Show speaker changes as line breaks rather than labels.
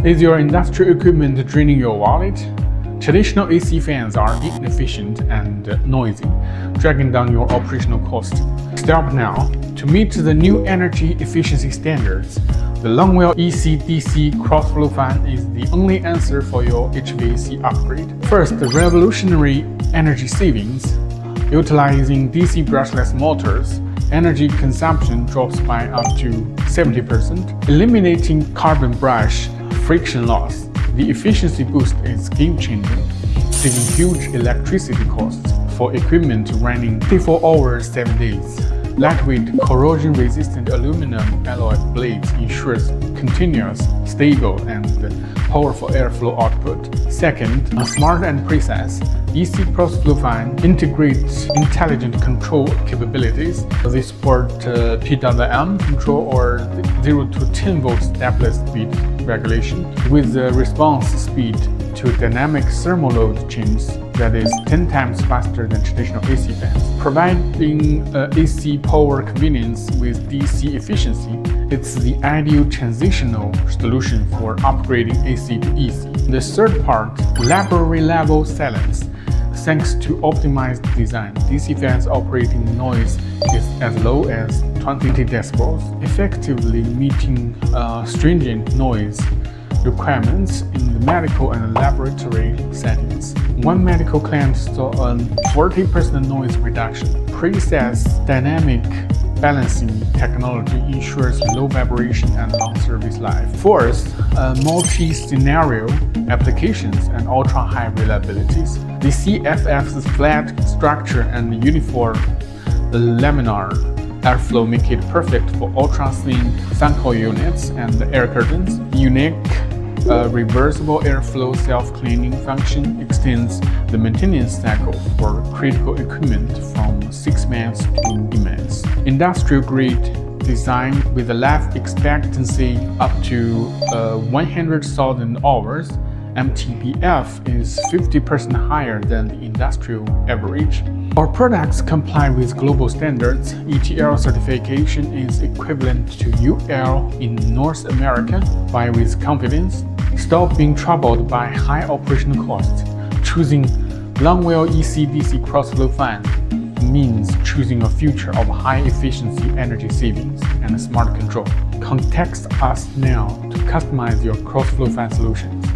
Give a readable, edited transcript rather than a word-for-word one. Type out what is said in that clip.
Is your industrial equipment draining your wallet? Traditional AC fans are inefficient and noisy, dragging down your operational cost. Stop now. To meet the new energy efficiency standards, the LONGWELL EC DC cross-flow fan is the only answer for your HVAC upgrade. First, the revolutionary energy savings. Utilizing DC brushless motors, energy consumption drops by up to 70%, eliminating carbon brush friction loss. The efficiency boost is game-changing, saving huge electricity costs for equipment running 24 hours, 7 days. Lightweight, corrosion-resistant aluminum alloy blades ensures continuous, stable, and powerful airflow output. Second, smart and precise. EC cross-flow fan integrates intelligent control capabilities. They support PWM control or 0 to 10 volt stepless speed regulation with the response speed to dynamic thermal load change that is 10 times faster than traditional AC fans. Providing AC power convenience with DC efficiency, it's the ideal transitional solution for upgrading AC to EC. The third part, laboratory level silence. Thanks to optimized design, DC fans operating noise is as low as 20 decibels, effectively meeting stringent noise requirements in the medical and laboratory settings. One medical client saw a 40% noise reduction. Precise dynamic balancing technology ensures low vibration and long service life. Fourth, multi-scenario applications and ultra-high reliabilities. The CFF's flat structure and uniform laminar airflow make it perfect for ultra-thin fan coil units and air curtains. Unique reversible airflow self-cleaning function extends the maintenance cycle for critical equipment from 6 months to 3 months. Industrial-grade design with a life expectancy up to 100,000 hours, MTBF is 50% higher than the industrial average. Our products comply with global standards. ETL certification is equivalent to UL in North America. Buy with confidence. Stop being troubled by high operational costs. Choosing LONGWELL EC DC cross-flow fan means choosing a future of high-efficiency energy savings and smart control. Contact us now to customize your cross-flow fan solutions.